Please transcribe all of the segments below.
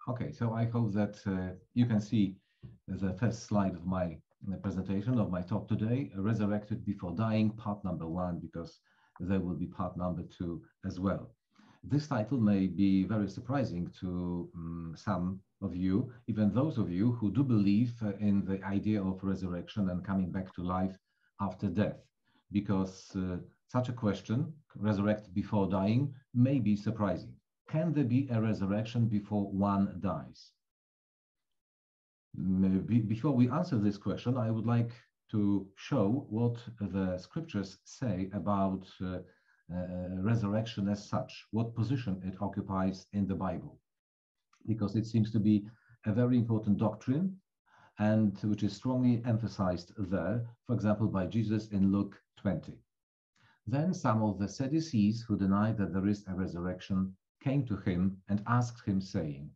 Okay, so I hope that you can see the first slide of my presentation of my talk today, Resurrected Before Dying, part number 1, because there will be part number 2 as well. This title may be very surprising to some of you, even those of you who do believe in the idea of resurrection and coming back to life after death, because such a question, resurrected before dying, may be surprising. Can there be a resurrection before one dies? Before we answer this question, I would like to show what the scriptures say about resurrection as such, what position it occupies in the Bible, because it seems to be a very important doctrine and which is strongly emphasized there, for example, by Jesus in Luke 20. Then some of the Sadducees who denied that there is a resurrection came to him and asked him, saying,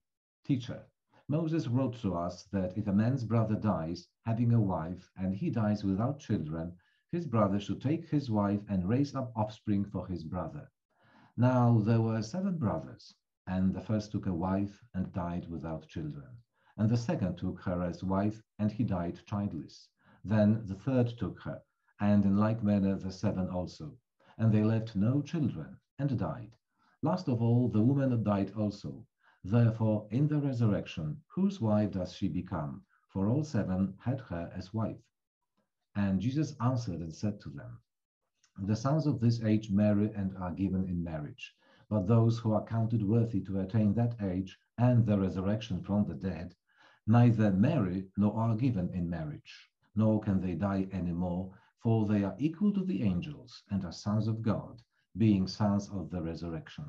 "Teacher, Moses wrote to us that if a man's brother dies, having a wife, and he dies without children, his brother should take his wife and raise up offspring for his brother. Now there were 7 brothers, and the first took a wife and died without children. And the second took her as wife, and he died childless. Then the third took her, and in like manner the 7 also. And they left no children, and died. Last of all, the woman died also. Therefore, in the resurrection, whose wife does she become? For all 7 had her as wife." And Jesus answered and said to them, "The sons of this age marry and are given in marriage. But those who are counted worthy to attain that age and the resurrection from the dead, neither marry nor are given in marriage, nor can they die any more, for they are equal to the angels and are sons of God, being sons of the resurrection.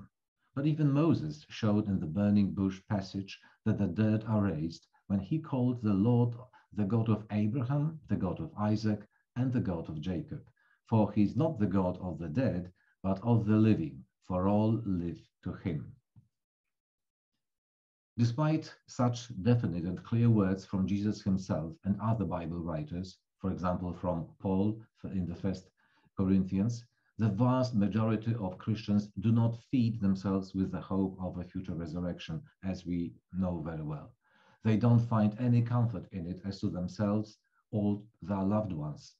But even Moses showed in the burning bush passage that the dead are raised when he called the Lord the God of Abraham, the God of Isaac, and the God of Jacob. For he is not the God of the dead, but of the living, for all live to him." Despite such definite and clear words from Jesus himself and other Bible writers, for example, from Paul in the 1st Corinthians, the vast majority of Christians do not feed themselves with the hope of a future resurrection, as we know very well. They don't find any comfort in it as to themselves or their loved ones,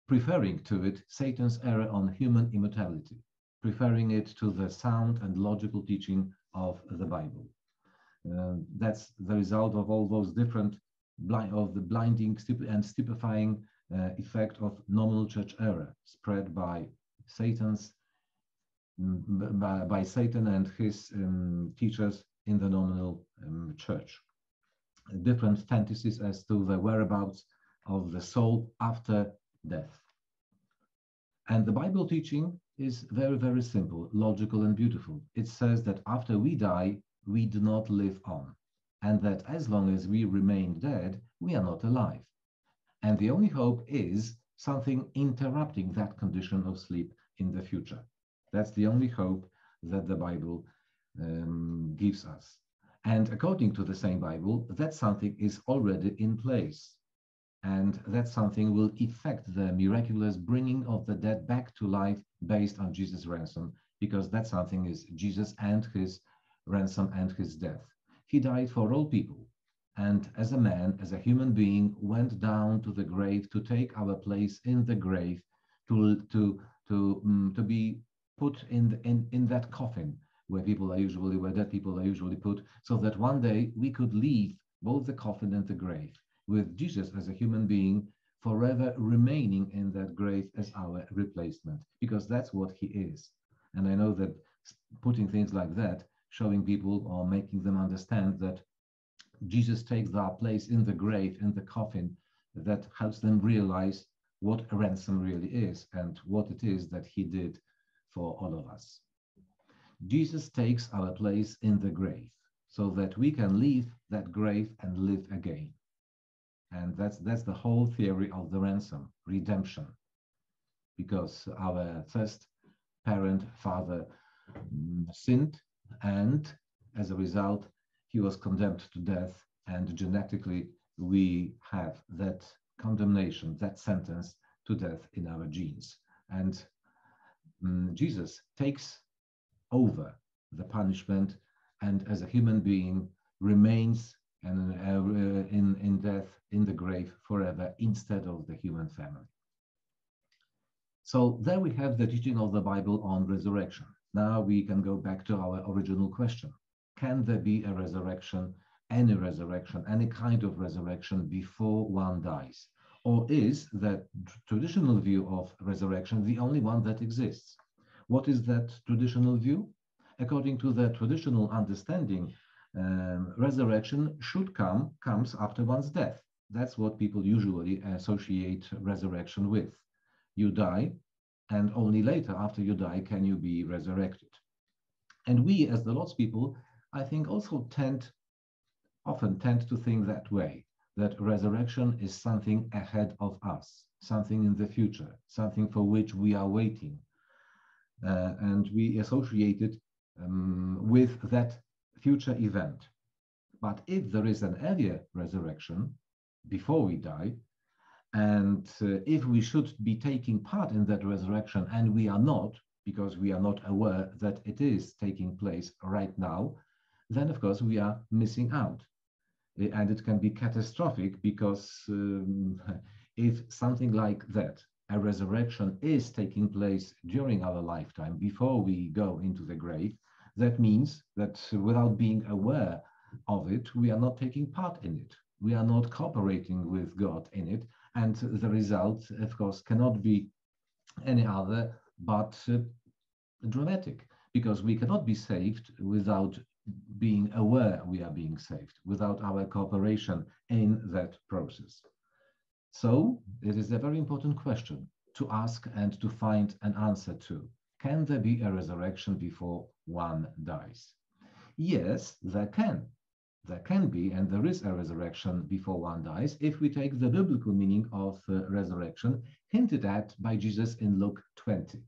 preferring to it Satan's error on human immortality, preferring it to the sound and logical teaching of the Bible. That's the result of all those different blinding and stupefying effect of nominal church error spread by Satan and his teachers in the nominal church. Different fantasies as to the whereabouts of the soul after death. And the Bible teaching is very, very simple, logical, and beautiful. It says that after we die, we do not live on, and that as long as we remain dead, we are not alive. And the only hope is something interrupting that condition of sleep in the future. That's the only hope that the Bible gives us. And according to the same Bible, that something is already in place. And that something will effect the miraculous bringing of the dead back to life based on Jesus' ransom, because that something is Jesus and his ransom and his death. He died for all people. And as a man, as a human being, went down to the grave to take our place in the grave, to be put in that coffin where dead people are usually put, so that one day we could leave both the coffin and the grave, with Jesus as a human being forever remaining in that grave as our replacement, because that's what he is. And I know that putting things like that, showing people or making them understand that Jesus takes their place in the grave, in the coffin, that helps them realize what a ransom really is and what it is that he did for all of us. Jesus takes our place in the grave so that we can leave that grave and live again. And that's the whole theory of the ransom, redemption. Because our first parent, father, sinned, and as a result, he was condemned to death, and genetically we have that condemnation, that sentence to death in our genes. And Jesus takes over the punishment, and as a human being remains and in death, in the grave forever, instead of the human family. So there we have the teaching of the Bible on resurrection. Now we can go back to our original question. Can there be a resurrection, any kind of resurrection before one dies? Or is that traditional view of resurrection the only one that exists? What is that traditional view? According to the traditional understanding, resurrection comes after one's death. That's what people usually associate resurrection with. You die, and only later, after you die, can you be resurrected. And we, as the Lord's people, I think also often tend to think that way, that resurrection is something ahead of us, something in the future, something for which we are waiting. And we associate it with that future event. But if there is an earlier resurrection before we die, and if we should be taking part in that resurrection and we are not, because we are not aware that it is taking place right now, then of course we are missing out. And it can be catastrophic because if something like that, a resurrection, is taking place during our lifetime before we go into the grave, that means that without being aware of it, we are not taking part in it. We are not cooperating with God in it. And the result, of course, cannot be any other but dramatic, because we cannot be saved without being aware we are being saved, without our cooperation in that process. So it is a very important question to ask and to find an answer to. Can there be a resurrection before one dies? Yes, there can. There can be, and there is a resurrection before one dies, if we take the biblical meaning of resurrection hinted at by Jesus in Luke 20.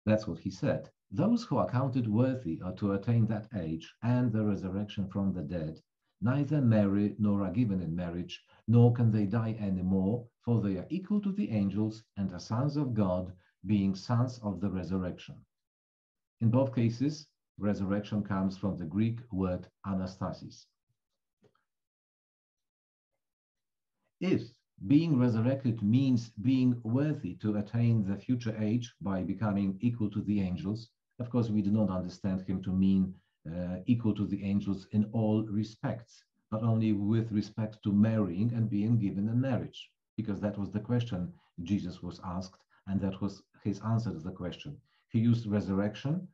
That's what he said. Those who are counted worthy are to attain that age and the resurrection from the dead, neither marry nor are given in marriage, nor can they die any more, for they are equal to the angels and are sons of God, being sons of the resurrection. In both cases, resurrection comes from the Greek word anastasis. If being resurrected means being worthy to attain the future age by becoming equal to the angels, of course, we do not understand him to mean equal to the angels in all respects, but only with respect to marrying and being given in marriage, because that was the question Jesus was asked, and that was his answer to the question. He used resurrection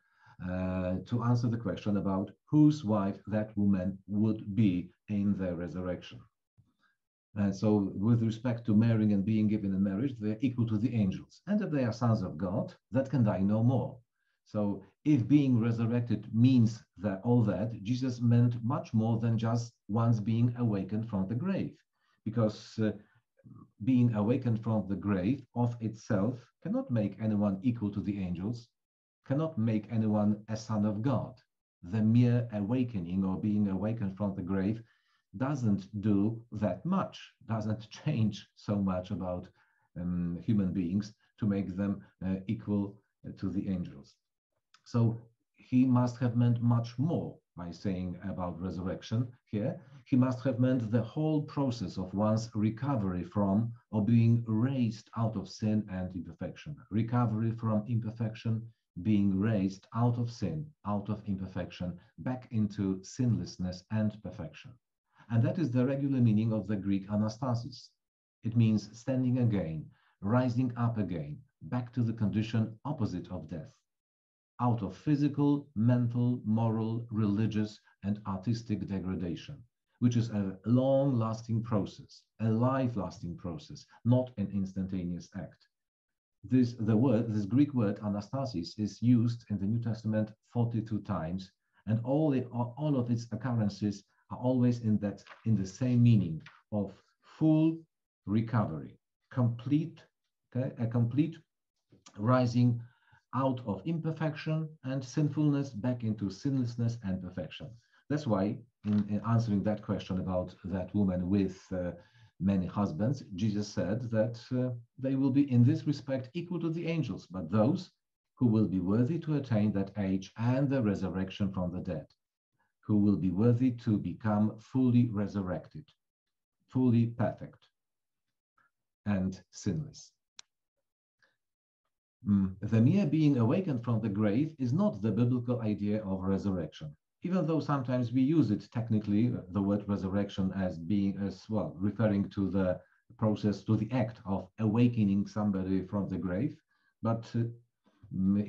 to answer the question about whose wife that woman would be in the resurrection. And so with respect to marrying and being given in marriage, they're equal to the angels. And if they are sons of God, that can die no more. So if being resurrected means that all that, Jesus meant much more than just once being awakened from the grave, because being awakened from the grave of itself cannot make anyone equal to the angels, cannot make anyone a son of God. The mere awakening or being awakened from the grave doesn't do that much, doesn't change so much about human beings to make them equal to the angels. So he must have meant much more by saying about resurrection here. He must have meant the whole process of one's recovery from or being raised out of sin and imperfection. Recovery from imperfection, being raised out of sin, out of imperfection, back into sinlessness and perfection. And that is the regular meaning of the Greek anastasis. It means standing again, rising up again, back to the condition opposite of death, out of physical, mental, moral, religious, and artistic degradation, which is a long-lasting process, a life-lasting process, not an instantaneous act. This Greek word anastasis is used in the New Testament 42 times, and all of its occurrences are always in the same meaning of full recovery, a complete rising out of imperfection and sinfulness back into sinlessness and perfection. That's why in answering that question about that woman with many husbands, Jesus said that they will be in this respect equal to the angels, but those who will be worthy to attain that age and the resurrection from the dead, who will be worthy to become fully resurrected, fully perfect and sinless. The mere being awakened from the grave is not the biblical idea of resurrection, even though sometimes we use it technically, the word resurrection, as being as well, referring to the process, to the act of awakening somebody from the grave. But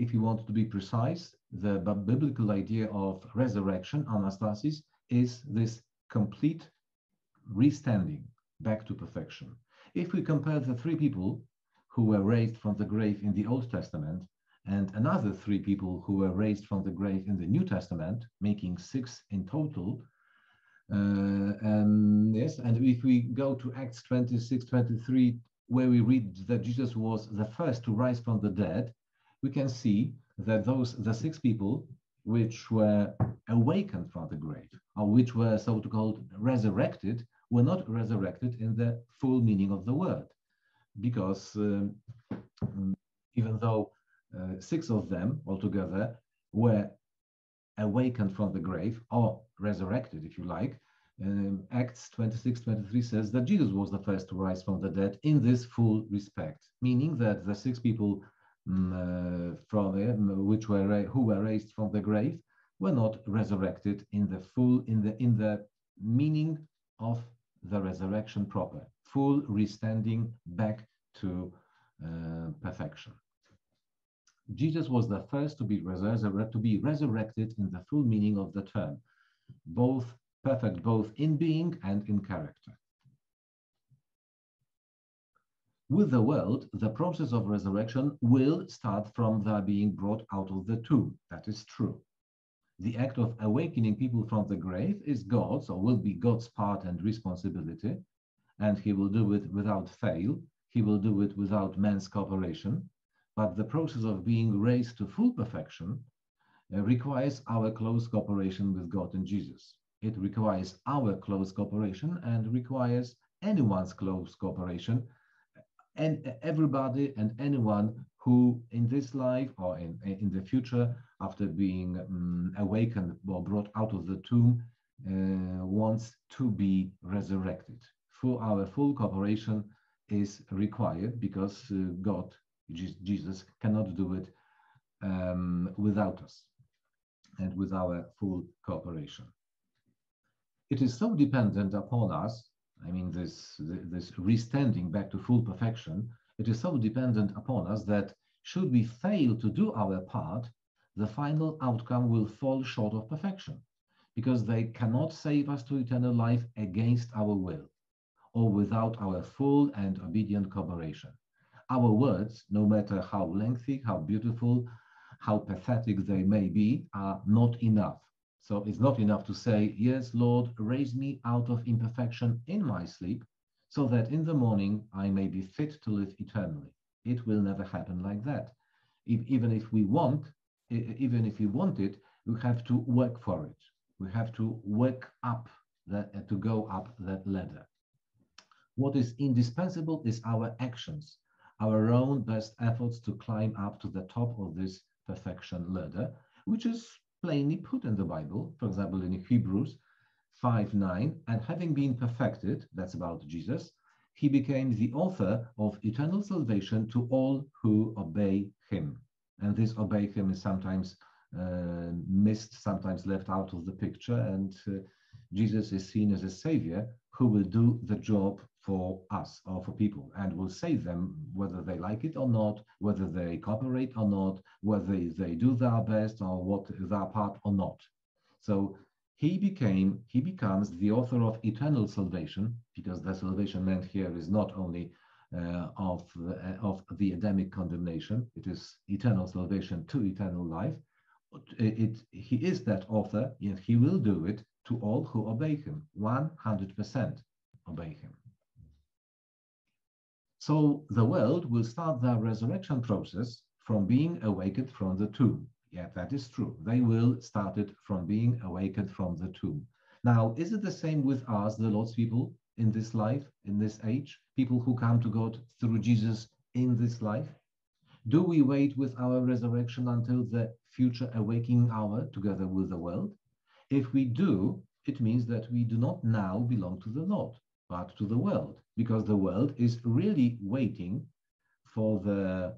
if you want to be precise, the biblical idea of resurrection, anastasis, is this complete restanding back to perfection. If we compare the three people who were raised from the grave in the Old Testament and another three people who were raised from the grave in the New Testament, making 6 in total, and if we go to Acts 26-23, where we read that Jesus was the first to rise from the dead, we can see that the 6 people which were awakened from the grave, or which were so-called resurrected, were not resurrected in the full meaning of the word, because even though 6 of them altogether were awakened from the grave, or resurrected, if you like, Acts 26-23 says that Jesus was the first to rise from the dead in this full respect, meaning that the 6 people who were raised from the grave were not resurrected in the full, in the meaning of the resurrection proper, full restanding back to perfection. Jesus was the first to be resurrected in the full meaning of the term, both perfect, both in being and in character. With the world, the process of resurrection will start from their being brought out of the tomb. That is true. The act of awakening people from the grave is God's, or will be God's part and responsibility, and he will do it without fail. He will do it without man's cooperation. But the process of being raised to full perfection requires our close cooperation with God and Jesus. It requires our close cooperation and requires anyone's close cooperation, and everybody and anyone who in this life or in the future, after being awakened or brought out of the tomb, wants to be resurrected. Our full cooperation is required, because God, Jesus, cannot do it without us and with our full cooperation. It is so dependent upon us. I mean, this restanding back to full perfection, it is so dependent upon us that should we fail to do our part, the final outcome will fall short of perfection, because they cannot save us to eternal life against our will or without our full and obedient cooperation. Our words, no matter how lengthy, how beautiful, how pathetic they may be, are not enough. So it's not enough to say, yes, Lord, raise me out of imperfection in my sleep, so that in the morning I may be fit to live eternally. It will never happen like that. Even if we want it, we have to work for it. We have to work up, to go up that ladder. What is indispensable is our actions, our own best efforts to climb up to the top of this perfection ladder, which is plainly put in the Bible, for example, in Hebrews 5:9, and having been perfected, that's about Jesus, he became the author of eternal salvation to all who obey him. And this obey him is sometimes missed, sometimes left out of the picture, and Jesus is seen as a savior who will do the job for us or for people and will save them, whether they like it or not, whether they cooperate or not, whether they do their best or what their part or not. So he becomes the author of eternal salvation, because the salvation meant here is not only of the Adamic condemnation, it is eternal salvation to eternal life. He is that author, yet he will do it to all who obey him, 100% obey him. So the world will start their resurrection process from being awakened from the tomb. Yeah, that is true. They will start it from being awakened from the tomb. Now, is it the same with us, the Lord's people, in this life, in this age? People who come to God through Jesus in this life? Do we wait with our resurrection until the future awakening hour together with the world? If we do, it means that we do not now belong to the Lord, but to the world, because the world is really waiting for their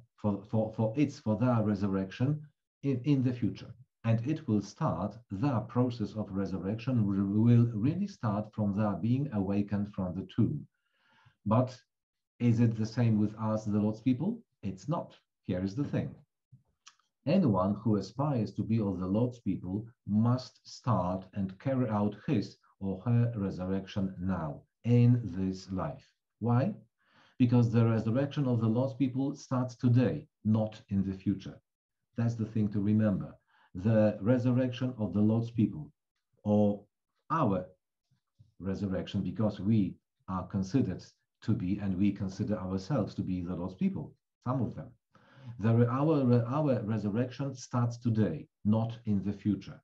resurrection in the future. And it will start, their process of resurrection will really start from their being awakened from the tomb. But is it the same with us, the Lord's people? It's not. Here is the thing. Anyone who aspires to be of the Lord's people must start and carry out his or her resurrection now, in this life. Why? Because the resurrection of the Lord's people starts today, not in the future. That's the thing to remember. The resurrection of the Lord's people, or our resurrection, because we are considered to be, and we consider ourselves to be the Lord's people, some of them. Our resurrection starts today, not in the future.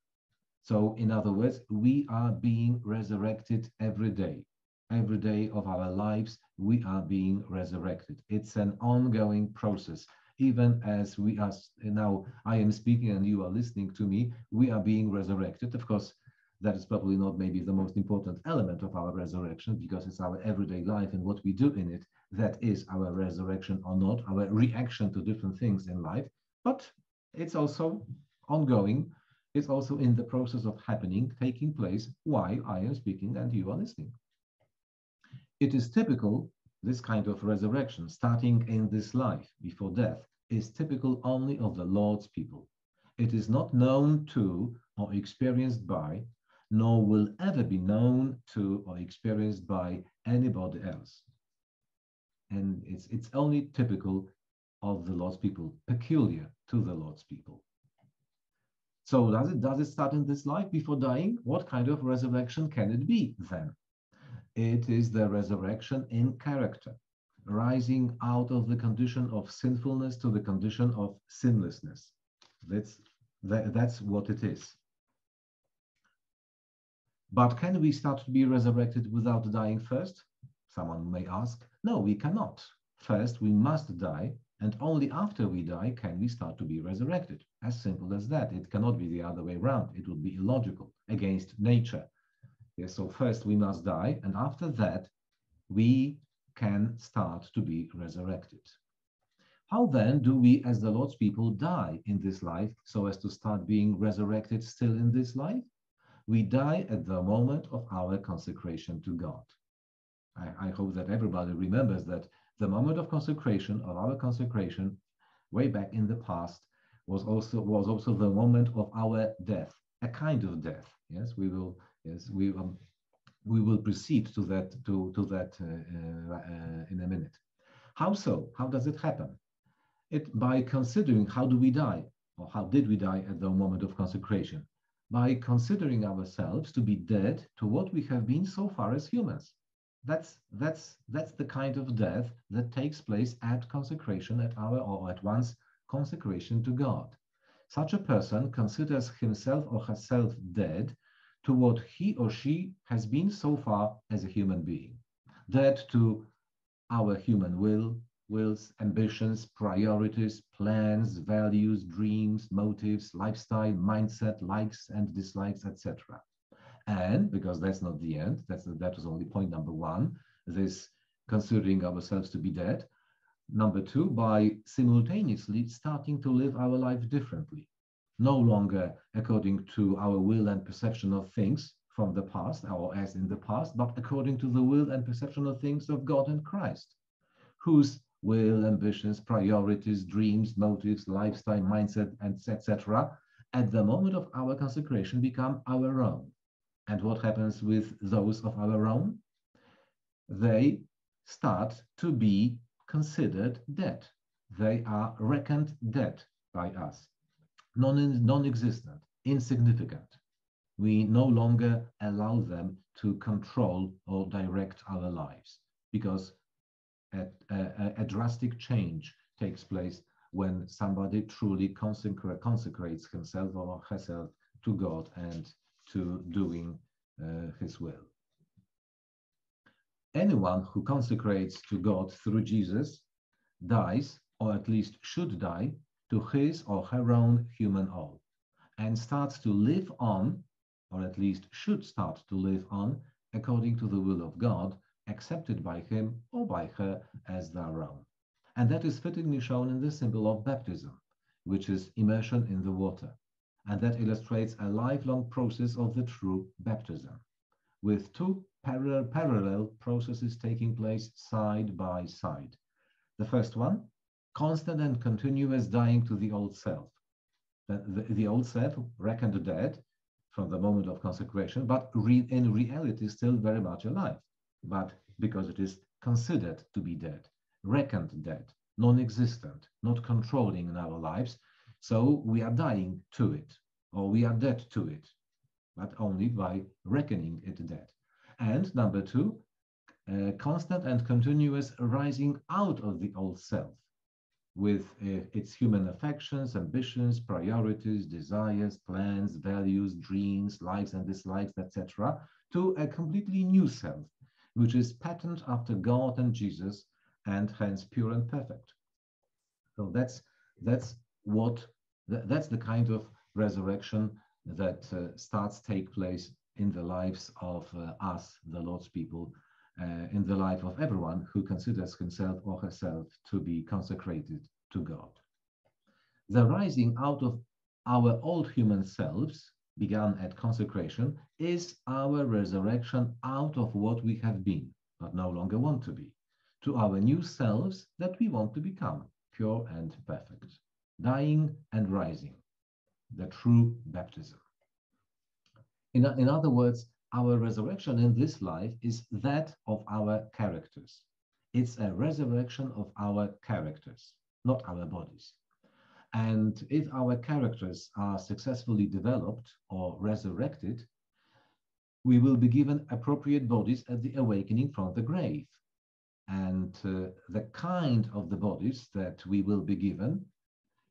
So, in other words, we are being resurrected every day. Every day of our lives, we are being resurrected. It's an ongoing process. Even as we are now, I am speaking and you are listening to me, we are being resurrected. Of course, that is probably not maybe the most important element of our resurrection, because it's our everyday life and what we do in it that is our resurrection or not, our reaction to different things in life. But it's also ongoing. It's also in the process of happening, taking place while I am speaking and you are listening. It is typical, this kind of resurrection, starting in this life before death, is typical only of the Lord's people. It is not known to or experienced by, nor will ever be known to or experienced by anybody else. And it's only typical of the Lord's people, peculiar to the Lord's people. So does it start in this life before dying? What kind of resurrection can it be then? It is the resurrection in character, rising out of the condition of sinfulness to the condition of sinlessness. That's what it is. But can we start to be resurrected without dying first? Someone may ask. No, we cannot. First, we must die, and only after we die can we start to be resurrected. As simple as that. It cannot be the other way around. It would be illogical, against nature. Yes, so first we must die, and after that, we can start to be resurrected. How then do we, as the Lord's people, die in this life so as to start being resurrected still in this life? We die at the moment of our consecration to God. I hope that everybody remembers that the moment of consecration, of our consecration, way back in the past, was also the moment of our death, a kind of death. Yes, we will proceed to that in a minute. How so? How does it happen? By considering how do we die, or how did we die at the moment of consecration? By considering ourselves to be dead to what we have been so far as humans. That's the kind of death that takes place at consecration, at one's consecration to God. Such a person considers himself or herself dead to what he or she has been so far as a human being. Dead to our human wills, ambitions, priorities, plans, values, dreams, motives, lifestyle, mindset, likes and dislikes, etc. And because that's not the end, that was only point number one, this considering ourselves to be dead. Number two, by simultaneously starting to live our life differently, no longer according to our will and perception of things from the past, or as in the past, but according to the will and perception of things of God and Christ, whose will, ambitions, priorities, dreams, motives, lifestyle, mindset, and etc. at the moment of our consecration become our own. And what happens with those of our own? They start to be considered dead. They are reckoned dead by us, non-existent, insignificant. We no longer allow them to control or direct our lives, because a drastic change takes place when somebody truly consecrates himself or herself to God and to doing his will. Anyone who consecrates to God through Jesus dies, or at least should die, to his or her own human all, and starts to live on or at least should start to live on according to the will of God, accepted by him or by her as their own. And that is fittingly shown in the symbol of baptism, which is immersion in the water. And that illustrates a lifelong process of the true baptism, with two parallel processes taking place side by side. The first one, constant and continuous dying to the old self. The old self reckoned dead from the moment of consecration, but in reality still very much alive, but because it is considered to be dead, reckoned dead, non-existent, not controlling in our lives, so we are dying to it, or we are dead to it, but only by reckoning it dead. And number two, constant and continuous rising out of the old self with its human affections, ambitions, priorities, desires, plans, values, dreams, likes and dislikes, etc., to a completely new self, which is patterned after God and Jesus, and hence pure and perfect. So that's the kind of resurrection that starts take place in the lives of us, the Lord's people, in the life of everyone who considers himself or herself to be consecrated to God. The rising out of our old human selves, begun at consecration, is our resurrection out of what we have been, but no longer want to be, to our new selves that we want to become, pure and perfect, dying and rising, the true baptism. In other words, our resurrection in this life is that of our characters. It's a resurrection of our characters, not our bodies. And if our characters are successfully developed or resurrected, we will be given appropriate bodies at the awakening from the grave. And the kind of the bodies that we will be given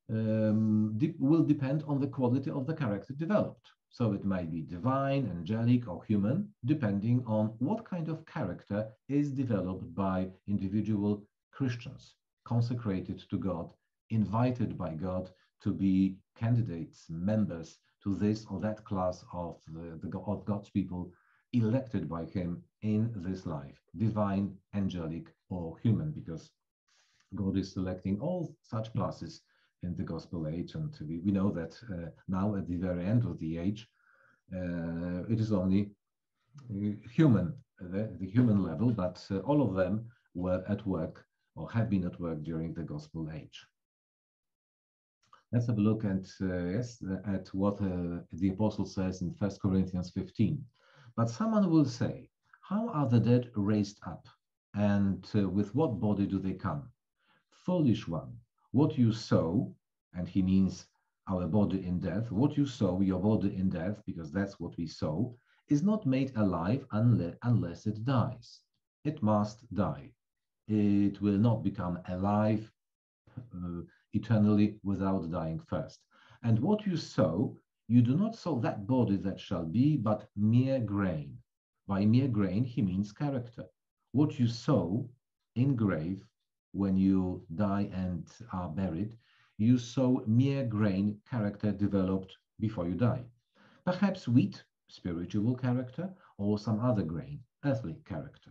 will depend on the quality of the character developed. So it might be divine, angelic, or human, depending on what kind of character is developed by individual Christians, consecrated to God, invited by God to be candidates, members to this or that class of God's people, elected by him in this life, divine, angelic, or human, because God is selecting all such classes in the gospel age, and we know that now at the very end of the age, it is only human, the human level, but all of them were at work or have been at work during the gospel age. Let's have a look at what the apostle says in 1 Corinthians 15. But someone will say, how are the dead raised up? And with what body do they come? Foolish one, what you sow, and he means our body in death, what you sow, your body in death, because that's what we sow, is not made alive unless it dies. It must die. It will not become alive eternally without dying first. And what you sow, you do not sow that body that shall be, but mere grain. By mere grain, he means character. What you sow in grave, when you die and are buried, you sow mere grain, character developed before you die. Perhaps wheat, spiritual character, or some other grain, earthly character.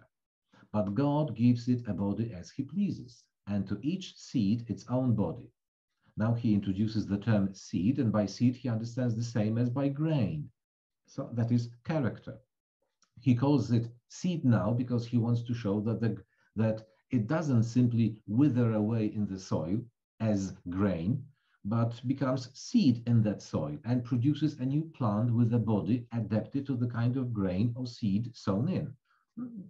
But God gives it a body as he pleases, and to each seed its own body. Now he introduces the term seed, and by seed he understands the same as by grain. So that is character. He calls it seed now because he wants to show that it doesn't simply wither away in the soil as grain, but becomes seed in that soil and produces a new plant with a body adapted to the kind of grain or seed sown in.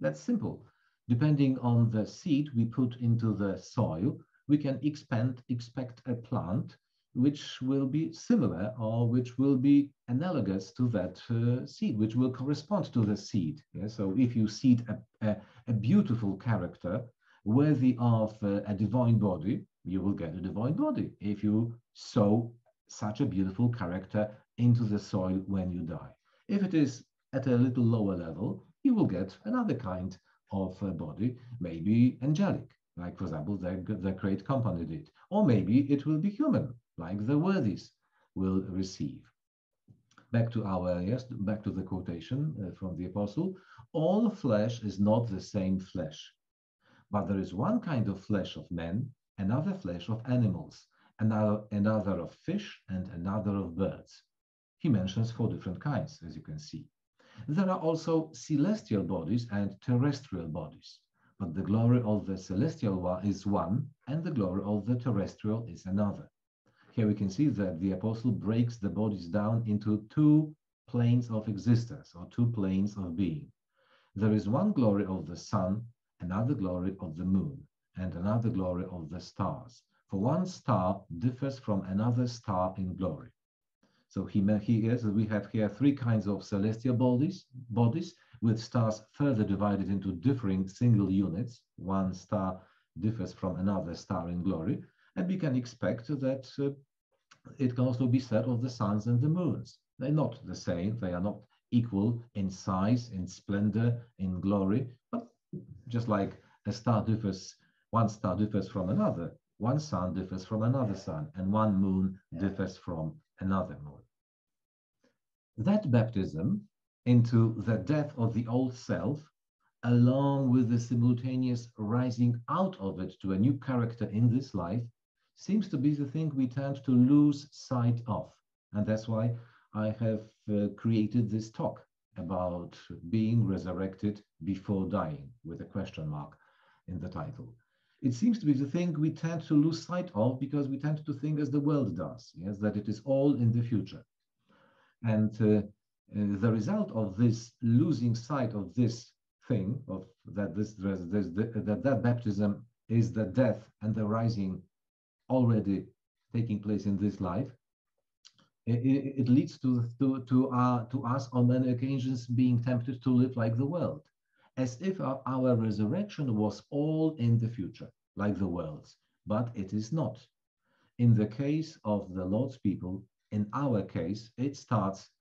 That's simple. Depending on the seed we put into the soil, we can expect a plant which will be similar or which will be analogous to that seed, which will correspond to the seed. Yeah? So if you seed a beautiful character worthy of a divine body, you will get a divine body if you sow such a beautiful character into the soil when you die. If it is at a little lower level, you will get another kind of body, maybe angelic, like, for example, the great company did. Or maybe it will be human, like the worthies will receive. Back to back to the quotation from the apostle. All flesh is not the same flesh, but there is one kind of flesh of men, another flesh of animals, another of fish, and another of birds. He mentions 4 different kinds, as you can see. There are also celestial bodies and terrestrial bodies, but the glory of the celestial one is one, and the glory of the terrestrial is another. Here we can see that the apostle breaks the bodies down into 2 planes of existence, or 2 planes of being. There is one glory of the sun, another glory of the moon, and another glory of the stars. For one star differs from another star in glory. So we have here 3 kinds of celestial bodies, with stars further divided into differing single units. One star differs from another star in glory, and we can expect that it can also be said of the suns and the moons. They're not the same, they are not equal in size, in splendor, in glory, but just like one star differs from another, one sun differs from another sun, and one moon differs from another moon. That baptism into the death of the old self, along with the simultaneous rising out of it to a new character in this life, seems to be the thing we tend to lose sight of. And that's why I have created this talk about being resurrected before dying, with a question mark in the title. It seems to be the thing we tend to lose sight of because we tend to think as the world does, yes, that it is all in the future. And the result of this losing sight of this thing, of that baptism is the death and the rising already taking place in this life, it leads to us on many occasions being tempted to live like the world, as if our resurrection was all in the future, like the world's, but it is not. In the case of the Lord's people, in our case,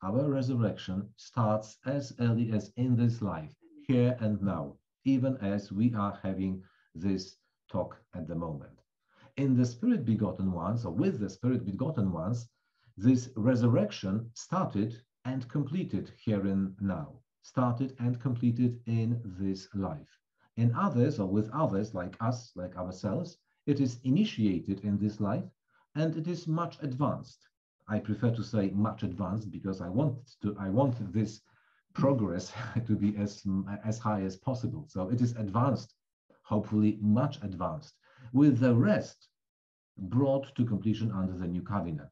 our resurrection starts as early as in this life, here and now, even as we are having this talk at the moment. In the Spirit begotten ones, or with the Spirit begotten ones, this resurrection started and completed here and now, started and completed in this life. In others, or with others like us, like ourselves, it is initiated in this life, and it is much advanced. I prefer to say much advanced because I want this progress to be as high as possible. So it is advanced, hopefully much advanced, with the rest brought to completion under the new covenant.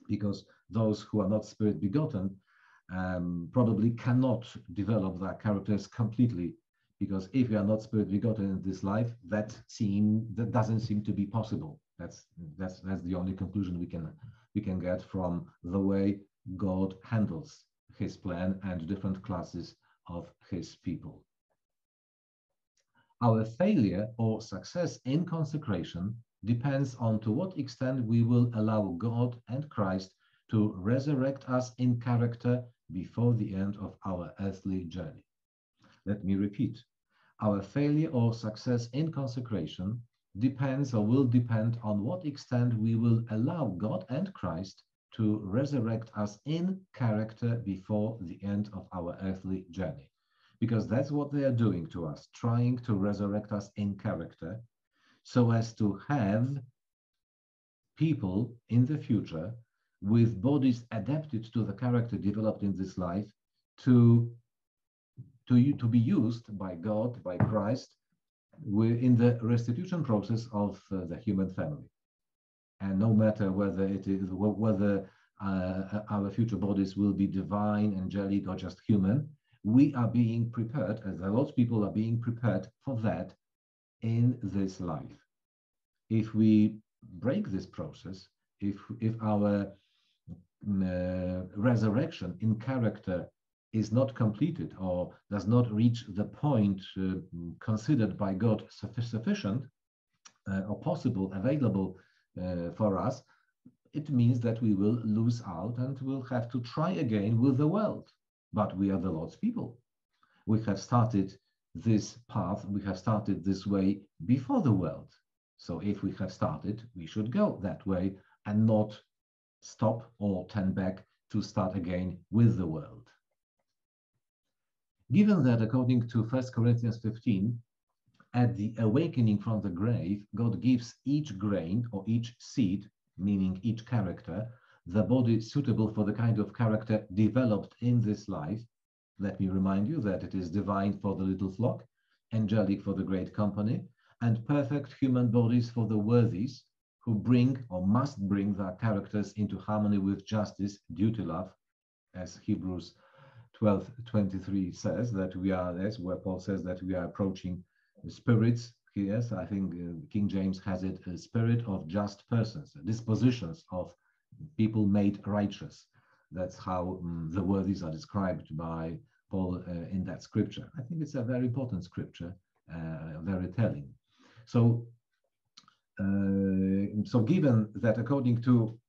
Because those who are not Spirit begotten probably cannot develop their characters completely. Because if you are not Spirit begotten in this life, that doesn't seem to be possible. That's the only conclusion we can get from the way God handles His plan and different classes of His people. Our failure or success in consecration depends on to what extent we will allow God and Christ to resurrect us in character before the end of our earthly journey. Let me repeat. Our failure or success in consecration depends or will depend on what extent we will allow God and Christ to resurrect us in character before the end of our earthly journey. Because that's what they are doing to us, trying to resurrect us in character, so as to have people in the future with bodies adapted to the character developed in this life to be used by God, by Christ, in the restitution process of the human family. And no matter whether our future bodies will be divine, angelic, or just human, we are being prepared, as the Lord's people are being prepared for that in this life. If we break this process, if our resurrection in character is not completed or does not reach the point considered by God sufficient or possible, available for us, it means that we will lose out and we'll have to try again with the world. But we are the Lord's people. We have started this path, we have started this way before the world. So if we have started, we should go that way and not stop or turn back to start again with the world. Given that, according to 1 Corinthians 15, at the awakening from the grave, God gives each grain or each seed, meaning each character, the body suitable for the kind of character developed in this life. Let me remind you that it is divine for the little flock, angelic for the great company, and perfect human bodies for the worthies who bring or must bring their characters into harmony with justice, duty, love, as Hebrews 12:23 says, that we are, as where Paul says that we are approaching spirits. Yes, I think King James has it, a spirit of just persons, dispositions of people made righteous. That's how the worthies are described by Paul in that scripture. I think it's a very important scripture, very telling. So, given that according to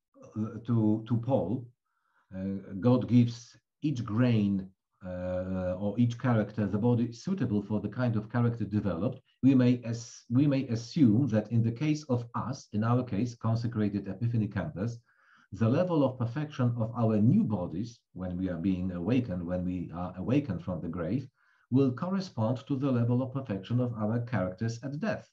Paul, God gives each grain or each character the body suitable for the kind of character developed, we may assume that in the case of us, in our case, consecrated Epiphany campers, the level of perfection of our new bodies, when we are being awakened, when we are awakened from the grave, will correspond to the level of perfection of our characters at death.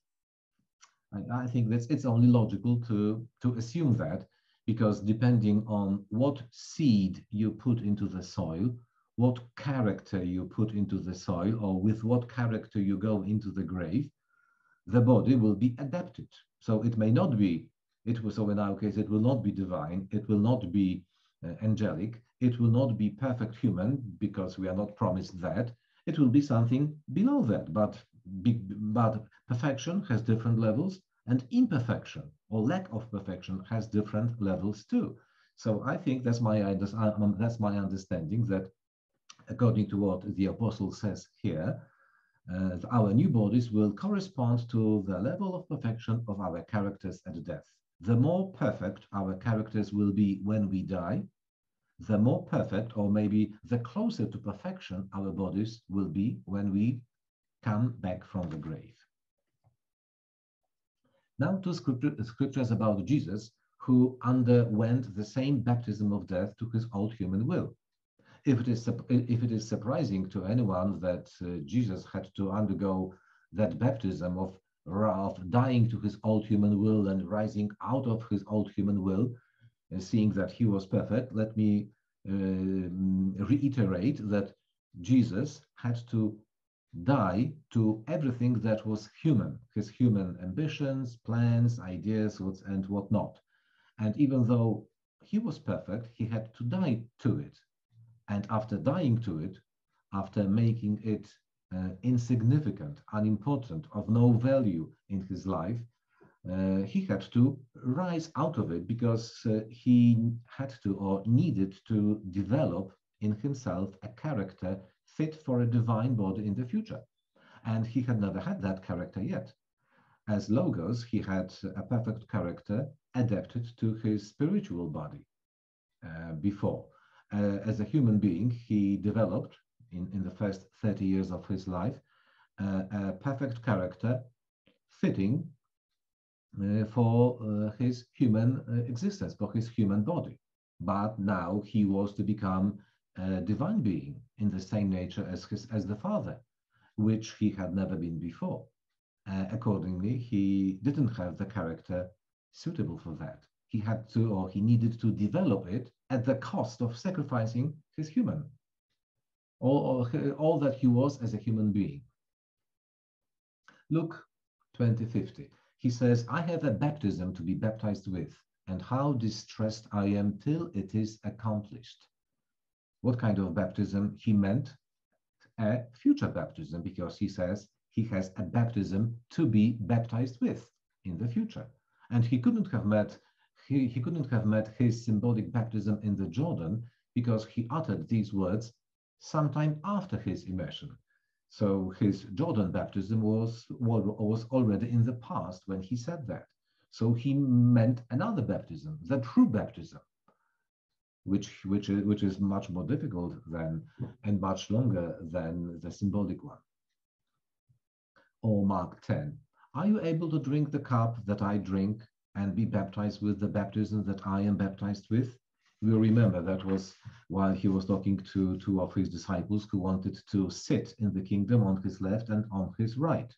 I think that it's only logical to assume that, because depending on what seed you put into the soil, what character you put into the soil, or with what character you go into the grave, the body will be adapted. So it may not be, so in our case, it will not be divine, it will not be angelic, it will not be perfect human, because we are not promised that. It will be something below that, but perfection has different levels, and imperfection or lack of perfection has different levels too. So I think that's my understanding, that according to what the apostle says here, our new bodies will correspond to the level of perfection of our characters at death. The more perfect our characters will be when we die, the more perfect, or maybe the closer to perfection our bodies will be when we come back from the grave. Now to scriptures about Jesus, who underwent the same baptism of death to his old human will. If it is surprising to anyone that Jesus had to undergo that baptism of dying to his old human will and rising out of his old human will, seeing that he was perfect, let me reiterate that Jesus had to die to everything that was human, his human ambitions, plans, ideas, and whatnot. And even though he was perfect, he had to die to it. And after dying to it, after making it insignificant, unimportant, of no value in his life, he had to rise out of it, because he had to or needed to develop in himself a character fit for a divine body in the future. And he had never had that character yet. As Logos, he had a perfect character adapted to his spiritual body before. As a human being, he developed in the first 30 years of his life a perfect character fitting for his human existence, for his human body. But now he was to become a divine being in the same nature as the Father, which he had never been before. Accordingly, he didn't have the character suitable for that. He had to, or he needed to develop it at the cost of sacrificing his human, all that he was as a human being. Luke 20:50. He says, I have a baptism to be baptized with, and how distressed I am till it is accomplished. What kind of baptism? He meant a future baptism, because he says he has a baptism to be baptized with in the future. And he couldn't have met his symbolic baptism in the Jordan, because he uttered these words sometime after his immersion. So his Jordan baptism was already in the past when he said that. So he meant another baptism, the true baptism, which is much more difficult than and much longer than the symbolic one. Or Mark 10. Are you able to drink the cup that I drink and be baptized with the baptism that I am baptized with? We remember that was while he was talking to two of his disciples who wanted to sit in the kingdom on his left and on his right.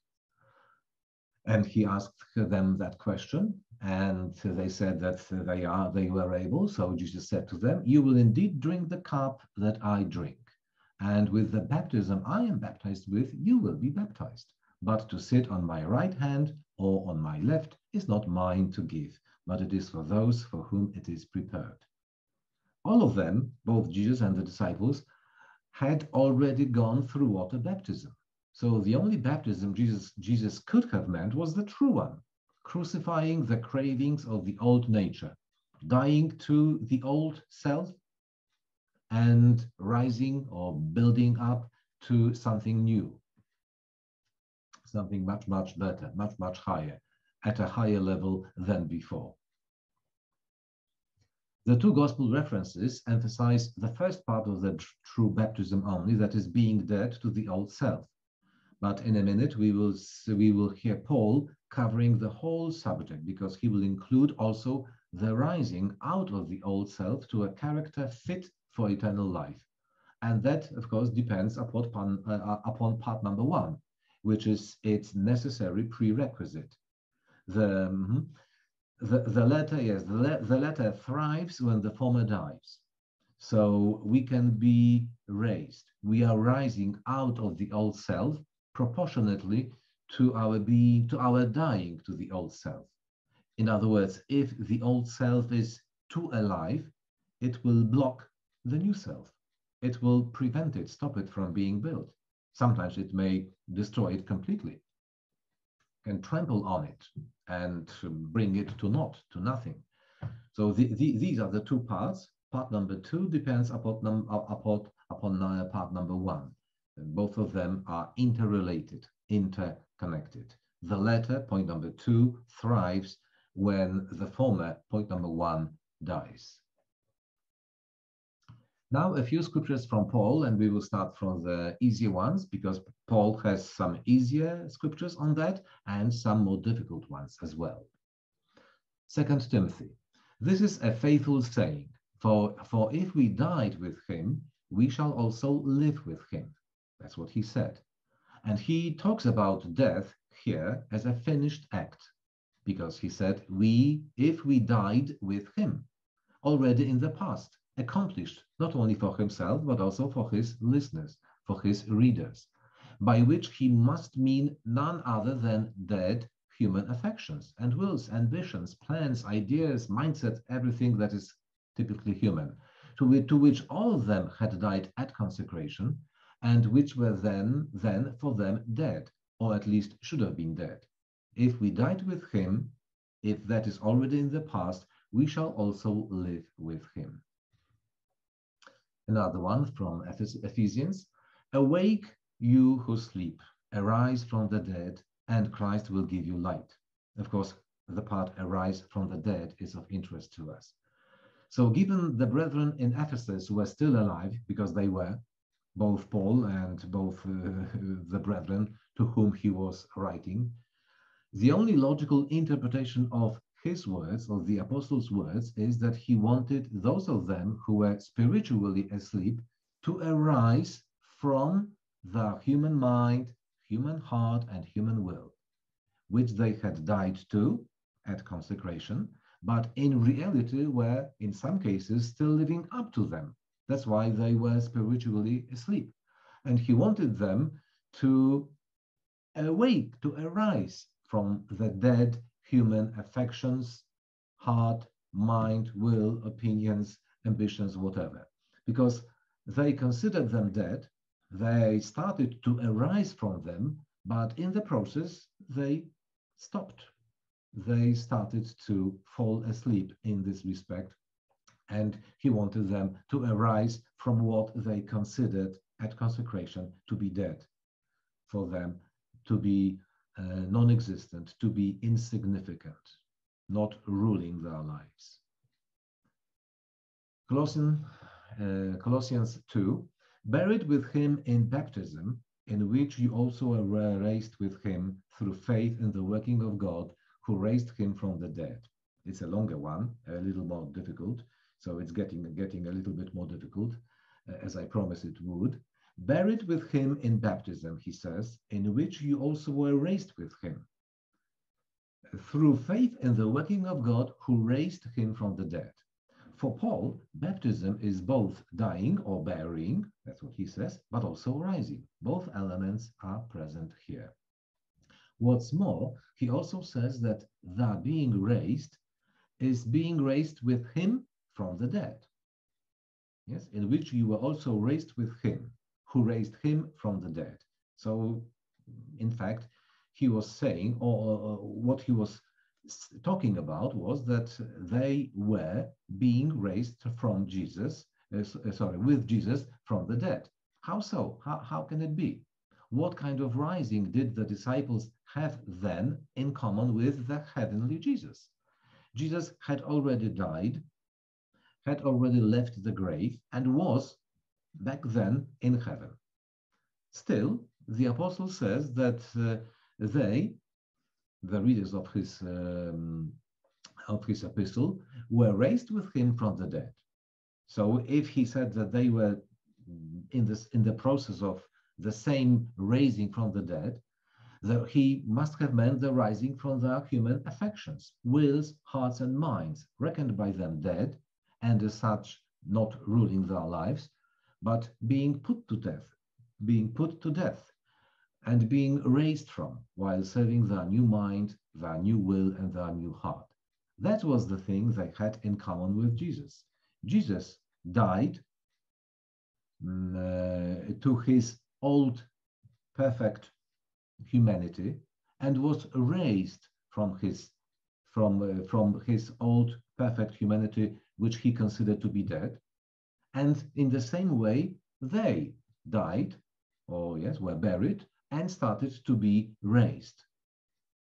And he asked them that question, and they said that they were able. So Jesus said to them, "You will indeed drink the cup that I drink, and with the baptism I am baptized with, you will be baptized. But to sit on my right hand or on my left is not mine to give, but it is for those for whom it is prepared." All of them, both Jesus and the disciples, had already gone through water baptism. So the only baptism Jesus could have meant was the true one, crucifying the cravings of the old nature, dying to the old self, and rising or building up to something new, something much, much better, much, much higher, at a higher level than before. The two gospel references emphasize the first part of the true baptism only, that is, being dead to the old self. But in a minute, we will hear Paul covering the whole subject, because he will include also the rising out of the old self to a character fit for eternal life. And that, of course, depends upon part number one, which is its necessary prerequisite. The latter thrives when the former dies. So we can be raised. We are rising out of the old self proportionately to our dying to the old self. In other words, if the old self is too alive, it will block the new self. It will prevent it, stop it from being built. Sometimes it may destroy it completely, can trample on it and bring it to naught, to nothing. So these are the two parts. Part number two depends upon part number one. And both of them are interrelated, interconnected. The latter, point number two, thrives when the former, point number one, dies. Now, a few scriptures from Paul, and we will start from the easier ones, because Paul has some easier scriptures on that and some more difficult ones as well. 2 Timothy. This is a faithful saying, for if we died with him, we shall also live with him. That's what he said. And he talks about death here as a finished act, because he said, if we died with him, already in the past, accomplished not only for himself, but also for his listeners, for his readers, by which he must mean none other than dead human affections and wills, ambitions, plans, ideas, mindsets, everything that is typically human, to which all of them had died at consecration, and which were then for them dead, or at least should have been dead. If we died with him, if that is already in the past, we shall also live with him. Another one from Ephesians. Awake, you who sleep, arise from the dead, and Christ will give you light. Of course, the part arise from the dead is of interest to us. So given the brethren in Ephesus were still alive, because they were, both Paul and both the brethren to whom he was writing, the only logical interpretation of his words, of the apostles' words, is that he wanted those of them who were spiritually asleep to arise from the human mind, human heart, and human will, which they had died to at consecration, but in reality were, in some cases, still living up to them. That's why they were spiritually asleep. And he wanted them to awake, to arise from the dead human affections, heart, mind, will, opinions, ambitions, whatever. Because they considered them dead, they started to arise from them, but in the process, they stopped. They started to fall asleep in this respect, and he wanted them to arise from what they considered at consecration to be dead, for them to be non-existent, to be insignificant, not ruling their lives. Colossians 2, buried with him in baptism, in which you also were raised with him through faith in the working of God, who raised him from the dead. It's a longer one, a little more difficult. So it's getting a little bit more difficult, as I promised it would. Buried with him in baptism, he says, in which you also were raised with him, through faith in the working of God who raised him from the dead. For Paul, baptism is both dying or burying, that's what he says, but also rising. Both elements are present here. What's more, he also says that the being raised is being raised with him from the dead. Yes, in which you were also raised with him, who raised him from the dead. So, in fact, he was saying, or what he was talking about was that they were being raised from Jesus, with Jesus from the dead. How so? How can it be? What kind of rising did the disciples have then in common with the heavenly Jesus? Jesus had already died, had already left the grave, and was back then in heaven. Still, the apostle says that they, the readers of his epistle, were raised with him from the dead. So if he said that they were in the process of the same raising from the dead, he must have meant the rising from their human affections, wills, hearts, and minds, reckoned by them dead, and as such not ruling their lives, but being put to death, and being raised from, while serving their new mind, their new will, and their new heart. That was the thing they had in common with Jesus. Jesus died to his old perfect humanity and was raised from his old perfect humanity, which he considered to be dead. And in the same way, they died, or yes, were buried, and started to be raised.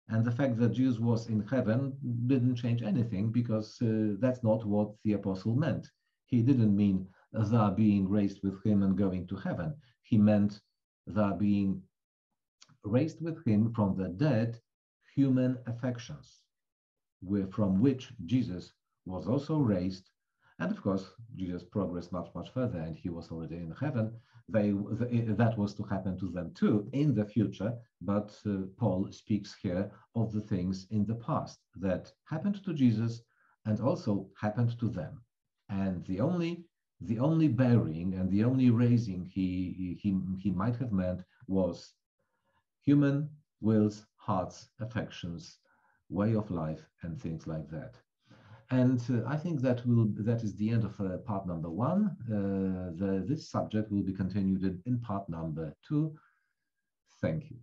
And the fact that Jesus was in heaven didn't change anything, because that's not what the apostle meant. He didn't mean the being raised with him and going to heaven. He meant the being raised with him from the dead human affections, from which Jesus was also raised. And of course, Jesus progressed much, much further, and he was already in heaven. That was to happen to them too in the future, but Paul speaks here of the things in the past that happened to Jesus and also happened to them. And the only burying and the only raising he might have meant was human wills, hearts, affections, way of life, and things like that. And I think that is the end of part number 1. This subject will be continued in part number 2. Thank you.